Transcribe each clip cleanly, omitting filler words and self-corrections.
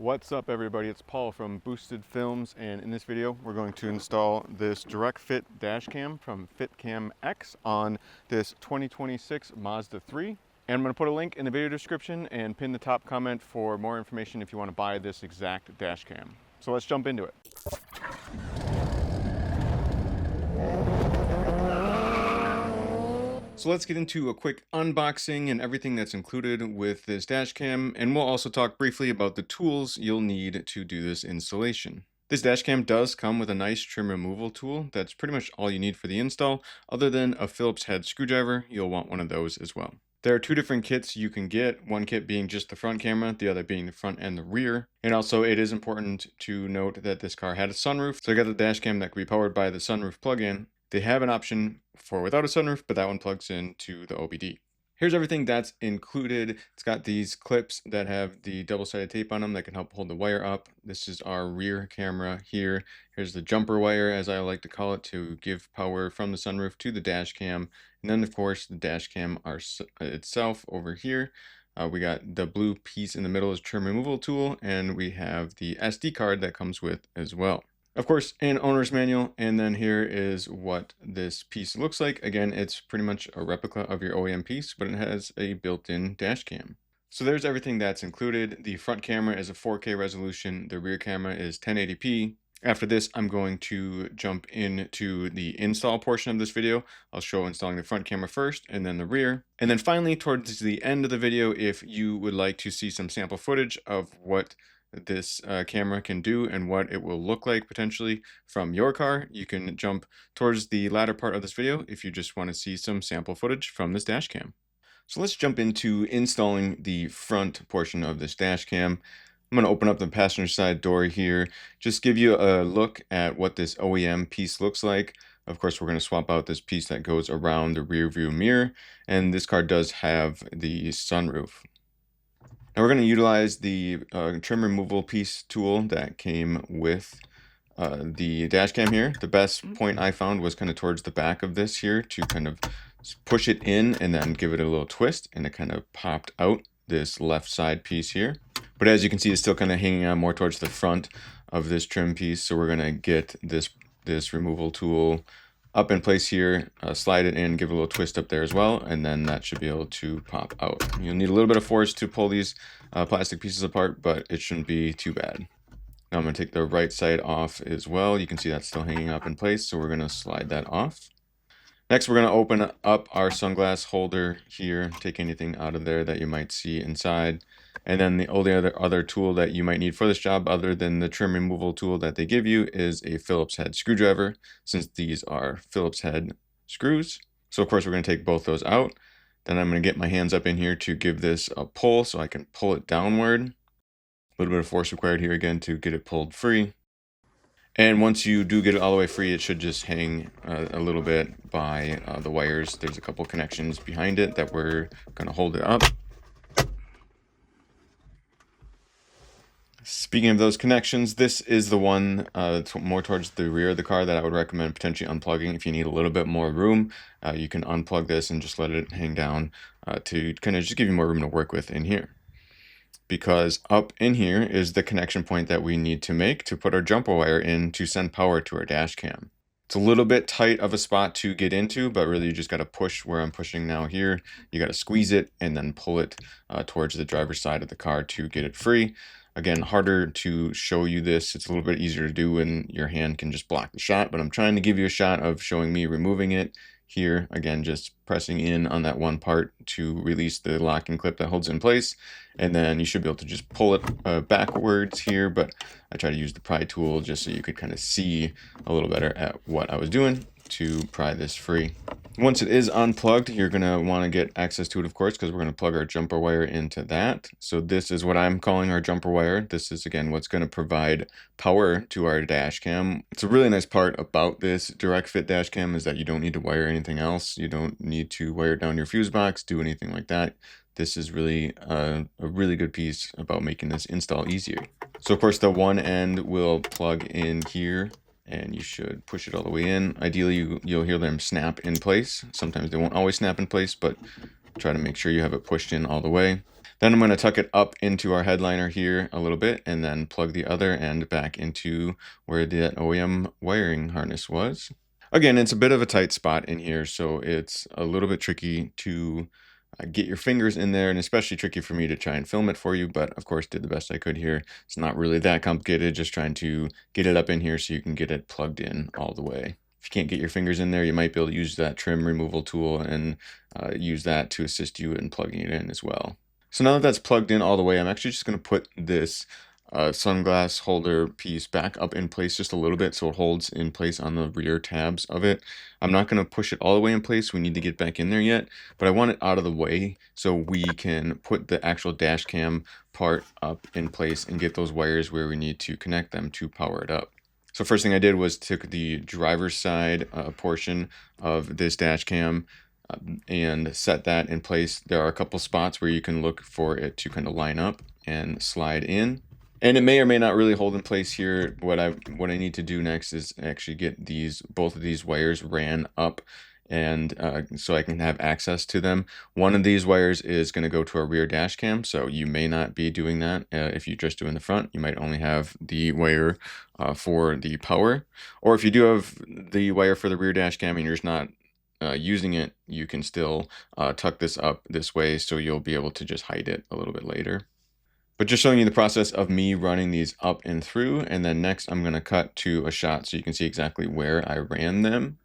What's up everybody, it's Paul from Boosted Films, and in this video we're going to install this direct fit dash cam from Fitcam X on this 2026 Mazda 3. And I'm going to put a link in the video description and pin the top comment for more information if you want to buy this exact dash cam. So let's jump into it. So let's get into a quick unboxing and everything that's included with this dash cam, and we'll also talk briefly about the tools you'll need to do this installation. This dash cam does come with a nice trim removal tool. That's pretty much all you need for the install. Other than a Phillips head screwdriver, you'll want one of those as well. There are two different kits you can get, one kit being just the front camera, the other being the front and the rear. And also it is important to note that this car had a sunroof, so I got the dash cam that can be powered by the sunroof plug-in. They have an option for without a sunroof, but that one plugs into the OBD. Here's everything that's included. It's got these clips that have the double-sided tape on them that can help hold the wire up. This is our rear camera here. Here's the jumper wire, as I like to call it, to give power from the sunroof to the dash cam. And then, of course, the dash cam itself over here. We got the blue piece in the middle is trim removal tool, and we have the SD card that comes with as well. Of course, an owner's manual, and then here is what this piece looks like. Again, it's pretty much a replica of your OEM piece, but it has a built-in dash cam. So there's everything that's included. The front camera is a 4K resolution. The rear camera is 1080p. After this, I'm going to jump into the install portion of this video. I'll show installing the front camera first and then the rear. And then finally, towards the end of the video, if you would like to see some sample footage of what this camera can do and what it will look like potentially from your car, you can jump towards the latter part of this video if you just want to see some sample footage from this dash cam. So let's jump into installing the front portion of this dash cam. I'm going to open up the passenger side door here, just give you a look at what this OEM piece looks like. Of course, we're going to swap out this piece that goes around the rear view mirror, and this car does have the sunroof. Now we're going to utilize the trim removal piece tool that came with the dash cam here. The best point I found was kind of towards the back of this here to kind of push it in and then give it a little twist, and it kind of popped out this left side piece here. But as you can see, it's still kind of hanging on more towards the front of this trim piece. So we're going to get this removal tool up in place here, slide it in, give it a little twist up there as well, and then that should be able to pop out. You'll need a little bit of force to pull these plastic pieces apart, but it shouldn't be too bad. Now I'm going to take the right side off as well. You can see that's still hanging up in place, so we're going to slide that off. Next, we're going to open up our sunglass holder here, take anything out of there that you might see inside. And then the only other tool that you might need for this job, other than the trim removal tool that they give you, is a Phillips head screwdriver, since these are Phillips head screws. So of course we're going to take both those out. Then I'm going to get my hands up in here to give this a pull so I can pull it downward. A little bit of force required here again to get it pulled free. And once you do get it all the way free, it should just hang a little bit by the wires. There's a couple connections behind it that we're going to hold it up. Speaking of those connections, this is the one more towards the rear of the car that I would recommend potentially unplugging if you need a little bit more room. You can unplug this and just let it hang down to kind of just give you more room to work with in here. Because up in here is the connection point that we need to make to put our jumper wire in to send power to our dash cam. It's a little bit tight of a spot to get into, but really you just got to push where I'm pushing now here. You got to squeeze it and then pull it towards the driver's side of the car to get it free. Again, harder to show you this. It's a little bit easier to do when your hand can just block the shot, but I'm trying to give you a shot of showing me removing it here. Again, just pressing in on that one part to release the locking clip that holds it in place. And then you should be able to just pull it backwards here, but I try to use the pry tool just so you could kind of see a little better at what I was doing to pry this free. Once it is unplugged, you're going to want to get access to it, of course, because we're going to plug our jumper wire into that. So this is what I'm calling our jumper wire. This is, again, what's going to provide power to our dash cam. It's a really nice part about this direct fit dash cam is that you don't need to wire anything else. You don't need to wire down your fuse box, do anything like that. This is really a really good piece about making this install easier. So, of course, the one end will plug in here, and you should push it all the way in. Ideally, you'll hear them snap in place. Sometimes they won't always snap in place, but Try to make sure you have it pushed in all the way. Then I'm going to tuck it up into our headliner here a little bit and then plug the other end back into where the OEM wiring harness was. Again, it's a bit of a tight spot in here, so it's a little bit tricky to get your fingers in there, and especially tricky for me to try and film it for you, but of course did the best I could here. It's not really that complicated, just trying to get it up in here so you can get it plugged in all the way. If you can't get your fingers in there, you might be able to use that trim removal tool and use that to assist you in plugging it in as well. So now that that's plugged in all the way, I'm actually just going to put this sunglass holder piece back up in place just a little bit so it holds in place on the rear tabs of it. I'm not going to push it all the way in place. We need to get back in there yet, but I want it out of the way so we can put the actual dash cam part up in place and get those wires where we need to connect them to power it up. So first thing I did was took the driver's side portion of this dash cam and set that in place. There are a couple spots where you can look for it to kind of line up and slide in. And it may or may not really hold in place here. What I need to do next is actually get both of these wires ran up, and so I can have access to them. One of these wires is going to go to our rear dash cam, so you may not be doing that. If you're just doing the front, you might only have the wire for the power. Or if you do have the wire for the rear dash cam and you're just not using it, you can still tuck this up this way so you'll be able to just hide it a little bit later. But just showing you the process of me running these up and through, and then next I'm going to cut to a shot so you can see exactly where I ran them.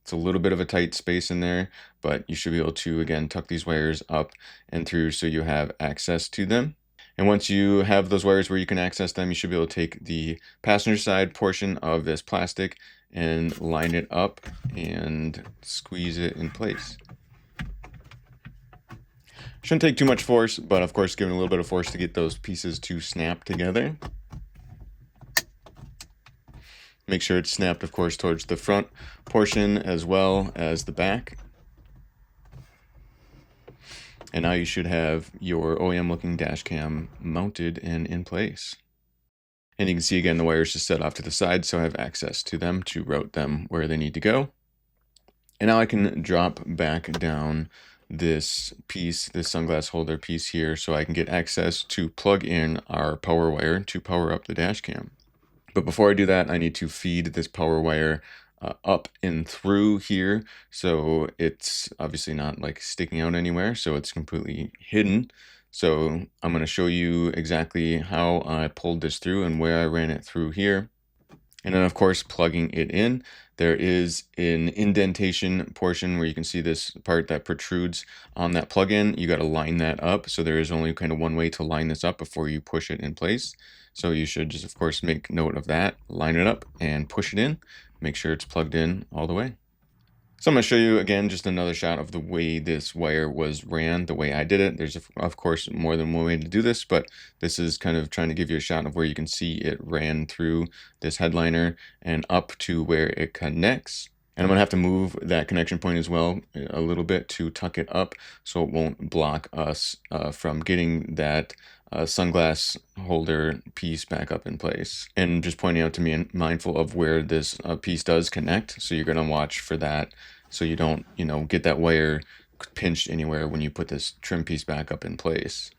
It's a little bit of a tight space in there, but you should be able to, again, tuck these wires up and through so you have access to them. And once you have those wires where you can access them, you should be able to take the passenger side portion of this plastic and line it up and squeeze it in place. Shouldn't take too much force, but of course giving a little bit of force to get those pieces to snap together. Make sure it's snapped, of course, towards the front portion as well as the back. And now you should have your OEM looking dash cam mounted and in place. And you can see again the wires just set off to the side, so I have access to them to route them where they need to go. And now I can drop back down this piece, this sunglass holder piece here, so I can get access to plug in our power wire to power up the dash cam. But before I do that, I need to feed this power wire up and through here, so it's obviously not like sticking out anywhere, so it's completely hidden. So I'm going to show you exactly how I pulled this through and where I ran it through here. And then of course plugging it in, there is an indentation portion where you can see this part that protrudes on that plug-in. You got to line that up, so there is only kind of one way to line this up before you push it in place. So you should just of course make note of that, line it up and push it in, make sure it's plugged in all the way. So I'm going to show you again just another shot of the way this wire was ran, the way I did it. There's of course more than one way to do this, but this is kind of trying to give you a shot of where you can see it ran through this headliner and up to where it connects. And I'm going to have to move that connection point as well a little bit to tuck it up so it won't block us from getting that sunglass holder piece back up in place. And just pointing out to me and mindful of where this piece does connect, so you're going to watch for that so you don't get that wire pinched anywhere when you put this trim piece back up in place.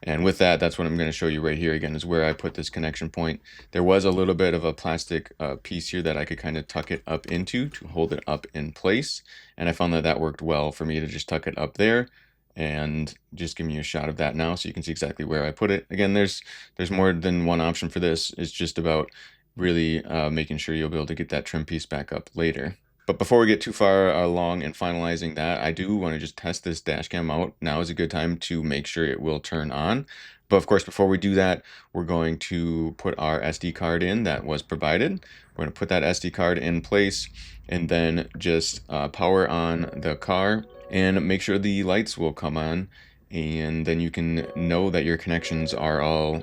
And with that, that's what I'm going to show you right here again, is where I put this connection point. There was a little bit of a plastic piece here that I could kind of tuck it up into to hold it up in place, and I found that that worked well for me to just tuck it up there. And just giving you a shot of that now so you can see exactly where I put it. Again, there's more than one option for this. It's just about really making sure you'll be able to get that trim piece back up later. But before we get too far along in finalizing that, I do want to just test this dash cam out. Now is a good time to make sure it will turn on. But of course, before we do that, we're going to put our SD card in that was provided. We're going to put that SD card in place and then just power on the car and make sure the lights will come on, and then you can know that your connections are all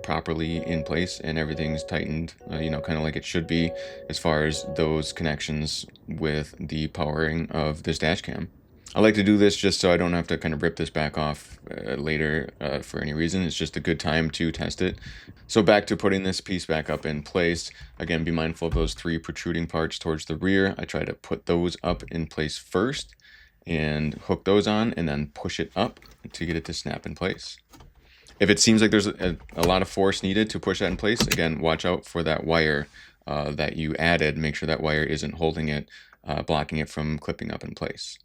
properly in place and everything's tightened, kind of like it should be as far as those connections with the powering of this dash cam. I like to do this just so I don't have to kind of rip this back off later for any reason. It's just a good time to test it. So back to putting this piece back up in place. Again, be mindful of those three protruding parts towards the rear. I try to put those up in place first. and hook those on and then push it up to get it to snap in place. If it seems like there's a lot of force needed to push that in place, again, watch out for that wire that you added. Make sure that wire isn't holding it, blocking it from clipping up in place.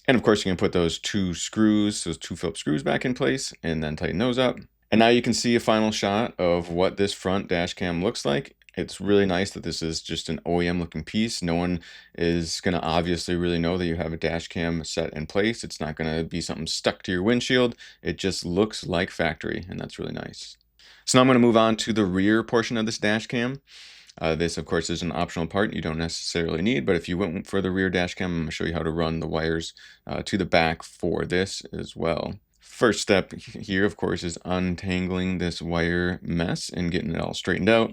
And of course, you can put those two Phillips screws back in place and then tighten those up. And now you can see a final shot of what this front dash cam looks like. It's really nice that this is just an OEM looking piece. No one is going to obviously really know that you have a dash cam set in place. It's not going to be something stuck to your windshield. It just looks like factory, and that's really nice. So now I'm going to move on to the rear portion of this dash cam. This, of course, is an optional part you don't necessarily need, but if you went for the rear dash cam, I'm going to show you how to run the wires to the back for this as well. First step here, of course, is untangling this wire mess and getting it all straightened out.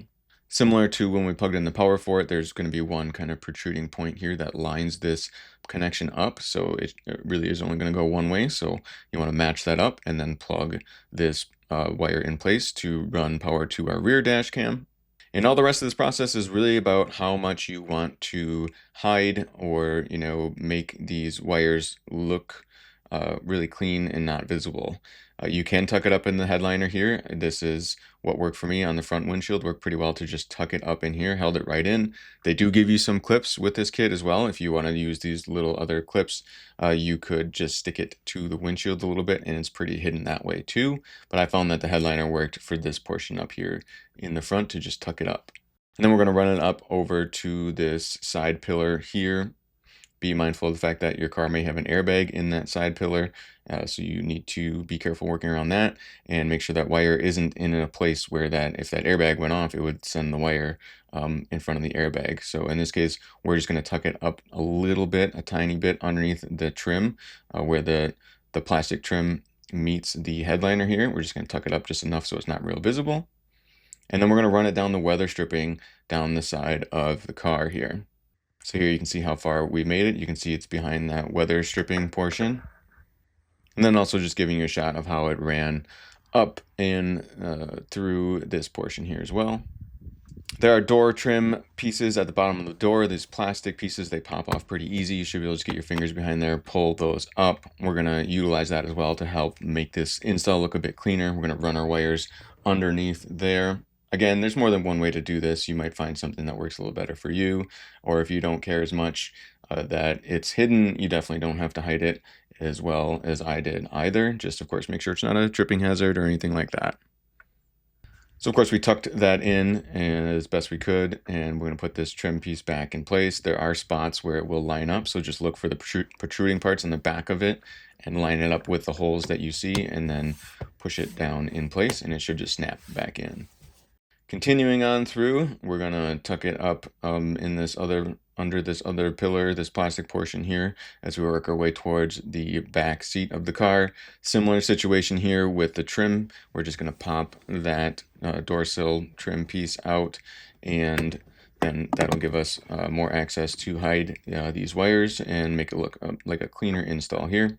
Similar to when we plugged in the power for it, there's going to be one kind of protruding point here that lines this connection up, so it really is only going to go one way, so you want to match that up and then plug this wire in place to run power to our rear dash cam. And all the rest of this process is really about how much you want to hide or, make these wires look really clean and not visible. You can tuck it up in the headliner here. This is what worked for me on the front windshield. Worked pretty well to just tuck it up in here, held it right in. They do give you some clips with this kit as well. If you want to use these little other clips, you could just stick it to the windshield a little bit and it's pretty hidden that way too. But I found that the headliner worked for this portion up here in the front to just tuck it up. And then we're going to run it up over to this side pillar here. Be mindful of the fact that your car may have an airbag in that side pillar, so you need to be careful working around that and make sure that wire isn't in a place where if that airbag went off, it would send the wire in front of the airbag. So in this case, we're just going to tuck it up a little bit, a tiny bit underneath the trim where the plastic trim meets the headliner here. We're just going to tuck it up just enough so it's not real visible. And then we're going to run it down the weather stripping down the side of the car here. So here you can see how far we made it. You can see it's behind that weather stripping portion. And then also just giving you a shot of how it ran up and through this portion here as well. There are door trim pieces at the bottom of the door. These plastic pieces, they pop off pretty easy. You should be able to just get your fingers behind there, pull those up. We're going to utilize that as well to help make this install look a bit cleaner. We're going to run our wires underneath there. Again, there's more than one way to do this. You might find something that works a little better for you, or if you don't care as much that it's hidden, you definitely don't have to hide it as well as I did either. Just, of course, make sure it's not a tripping hazard or anything like that. So, of course, we tucked that in as best we could, and we're going to put this trim piece back in place. There are spots where it will line up, so just look for the protruding parts on the back of it and line it up with the holes that you see, and then push it down in place, and it should just snap back in. Continuing on through, we're going to tuck it up under this other pillar, this plastic portion here, as we work our way towards the back seat of the car. Similar situation here with the trim. We're just going to pop that door sill trim piece out, and then that'll give us more access to hide these wires and make it look like a cleaner install here.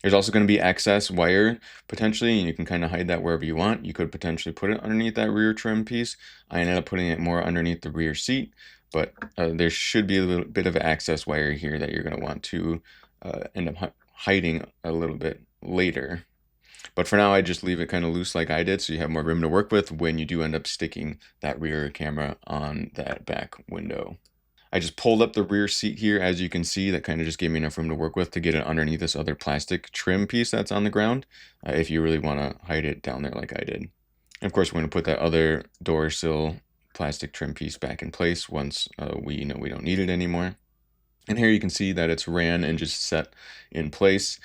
There's also going to be excess wire potentially, and you can kind of hide that wherever you want. You could potentially put it underneath that rear trim piece. I ended up putting it more underneath the rear seat, but there should be a little bit of excess wire here that you're going to want to end up hiding a little bit later. But for now, I just leave it kind of loose like I did, so you have more room to work with when you do end up sticking that rear camera on that back window. I just pulled up the rear seat here, as you can see. That kind of just gave me enough room to work with to get it underneath this other plastic trim piece that's on the ground, if you really want to hide it down there like I did. And of course, we're going to put that other door sill plastic trim piece back in place once we know we don't need it anymore. And here you can see that it's ran and just set in place.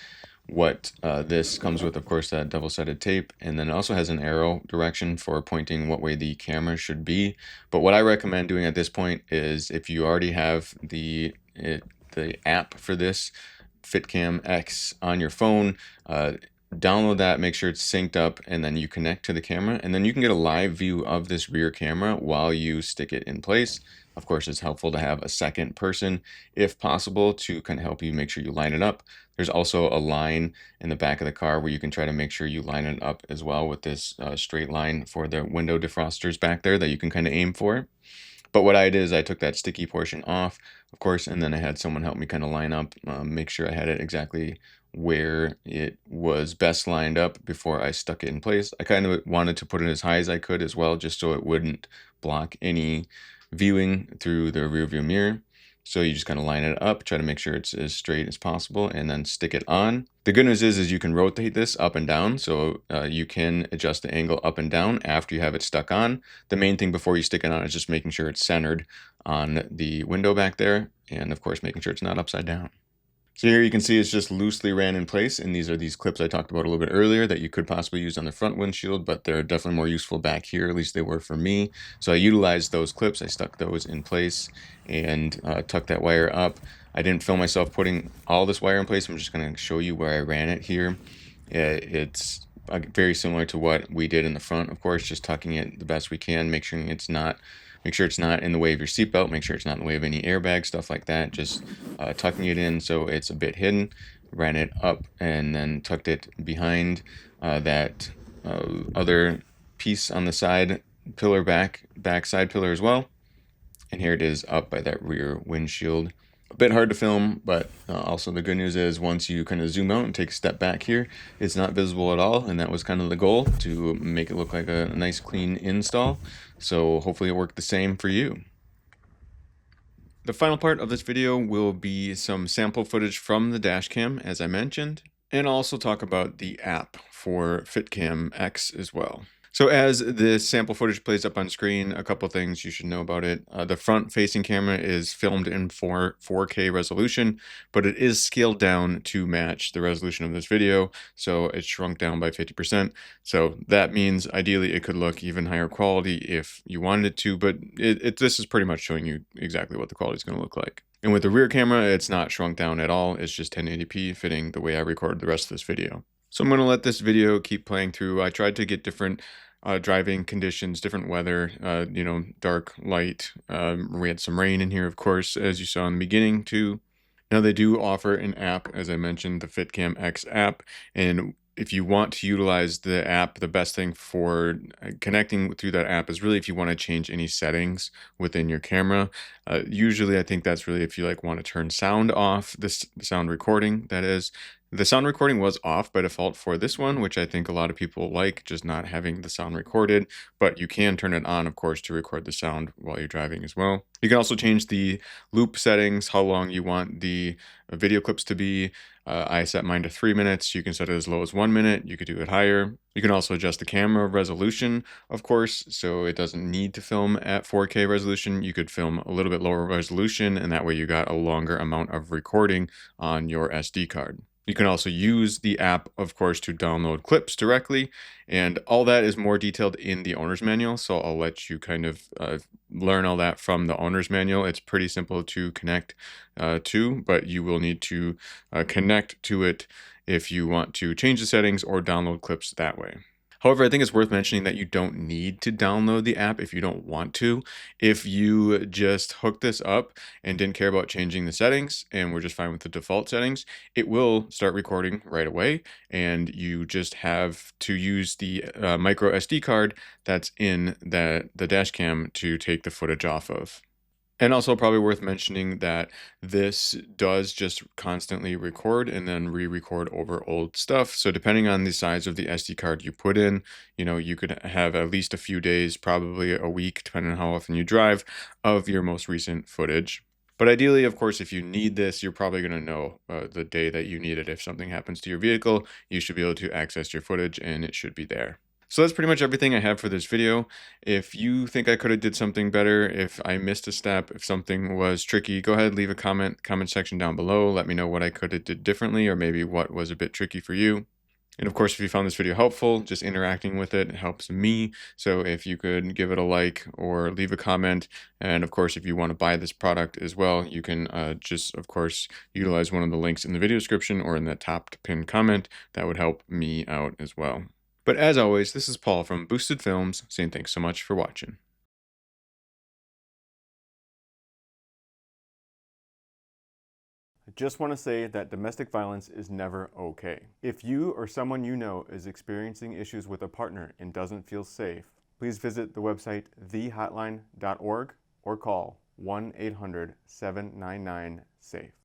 What this comes with, of course, that double-sided tape, and then it also has an arrow direction for pointing what way the camera should be. But what I recommend doing at this point is, if you already have the app for this, Fitcam X, on your phone, download that, make sure it's synced up, and then you connect to the camera, and then you can get a live view of this rear camera while you stick it in place. Of course, it's helpful to have a second person, if possible, to kind of help you make sure you line it up. There's also a line in the back of the car where you can try to make sure you line it up as well with this straight line for the window defrosters back there that you can kind of aim for. But what I did is I took that sticky portion off, of course, and then I had someone help me kind of line up, make sure I had it exactly where it was best lined up before I stuck it in place. I kind of wanted to put it as high as I could as well, just so it wouldn't block any viewing through the rear view mirror. So you just kind of line it up, try to make sure it's as straight as possible, and then stick it on. The good news is you can rotate this up and down, so you can adjust the angle up and down after you have it stuck on. The main thing before you stick it on is just making sure it's centered on the window back there, and of course making sure it's not upside down. So here you can see it's just loosely ran in place, and these are these clips I talked about a little bit earlier that you could possibly use on the front windshield, but they're definitely more useful back here, at least they were for me. So I utilized those clips, I stuck those in place and tucked that wire up. I didn't film myself putting all this wire in place, I'm just going to show you where I ran it here. It's very similar to what we did in the front, of course, just tucking it the best we can, make sure it's not in the way of your seatbelt, make sure it's not in the way of any airbag, stuff like that. Just tucking it in so it's a bit hidden. Ran it up and then tucked it behind that other piece on the side pillar, back side pillar as well. And here it is up by that rear windshield. A bit hard to film, but also the good news is once you kind of zoom out and take a step back here, it's not visible at all, and that was kind of the goal, to make it look like a nice clean install. So hopefully it worked the same for you. The final part of this video will be some sample footage from the dash cam, as I mentioned, and I'll also talk about the app for Fitcam X as well. So as this sample footage plays up on screen, a couple things you should know about it. The front-facing camera is filmed in 4K resolution, but it is scaled down to match the resolution of this video, so it's shrunk down by 50%. So that means ideally it could look even higher quality if you wanted it to, but this is pretty much showing you exactly what the quality is going to look like. And with the rear camera, it's not shrunk down at all. It's just 1080p, fitting the way I recorded the rest of this video. So I'm going to let this video keep playing through. I tried to get different driving conditions, different weather, dark, light. We had some rain in here, of course, as you saw in the beginning too. Now they do offer an app, as I mentioned, the Fitcam X app, and if you want to utilize the app, the best thing for connecting through that app is really if you want to change any settings within your camera. Usually I think that's really if you want to turn sound off, this sound recording, that is. The sound recording was off by default for this one, which I think a lot of people like, just not having the sound recorded, but you can turn it on, of course, to record the sound while you're driving as well. You can also change the loop settings, how long you want the video clips to be. I set mine to 3 minutes. You can set it as low as 1 minute. You could do it higher. You can also adjust the camera resolution, of course, so it doesn't need to film at 4K resolution. You could film a little bit lower resolution, and that way you got a longer amount of recording on your SD card. You can also use the app, of course, to download clips directly, and all that is more detailed in the owner's manual, so I'll let you kind of learn all that from the owner's manual. It's pretty simple to connect to, but you will need to connect to it if you want to change the settings or download clips that way. However, I think it's worth mentioning that you don't need to download the app if you don't want to. If you just hook this up and didn't care about changing the settings and we're just fine with the default settings, it will start recording right away, and you just have to use the micro SD card that's in the dash cam to take the footage off of. And also probably worth mentioning that this does just constantly record and then re-record over old stuff. So depending on the size of the SD card you put in, you could have at least a few days, probably a week, depending on how often you drive, of your most recent footage. But ideally, of course, if you need this, you're probably going to know the day that you need it. If something happens to your vehicle, you should be able to access your footage and it should be there. So that's pretty much everything I have for this video. If you think I could have did something better, if I missed a step, if something was tricky, go ahead, leave a comment section down below. Let me know what I could have did differently, or maybe what was a bit tricky for you. And of course, if you found this video helpful, just interacting with it helps me. So if you could give it a like or leave a comment. And of course, if you want to buy this product as well, you can just, of course, utilize one of the links in the video description or in the top pinned comment. That would help me out as well. But as always, this is Paul from Boosted Films saying thanks so much for watching. I just want to say that domestic violence is never okay. If you or someone you know is experiencing issues with a partner and doesn't feel safe, please visit the website thehotline.org or call 1-800-799-SAFE.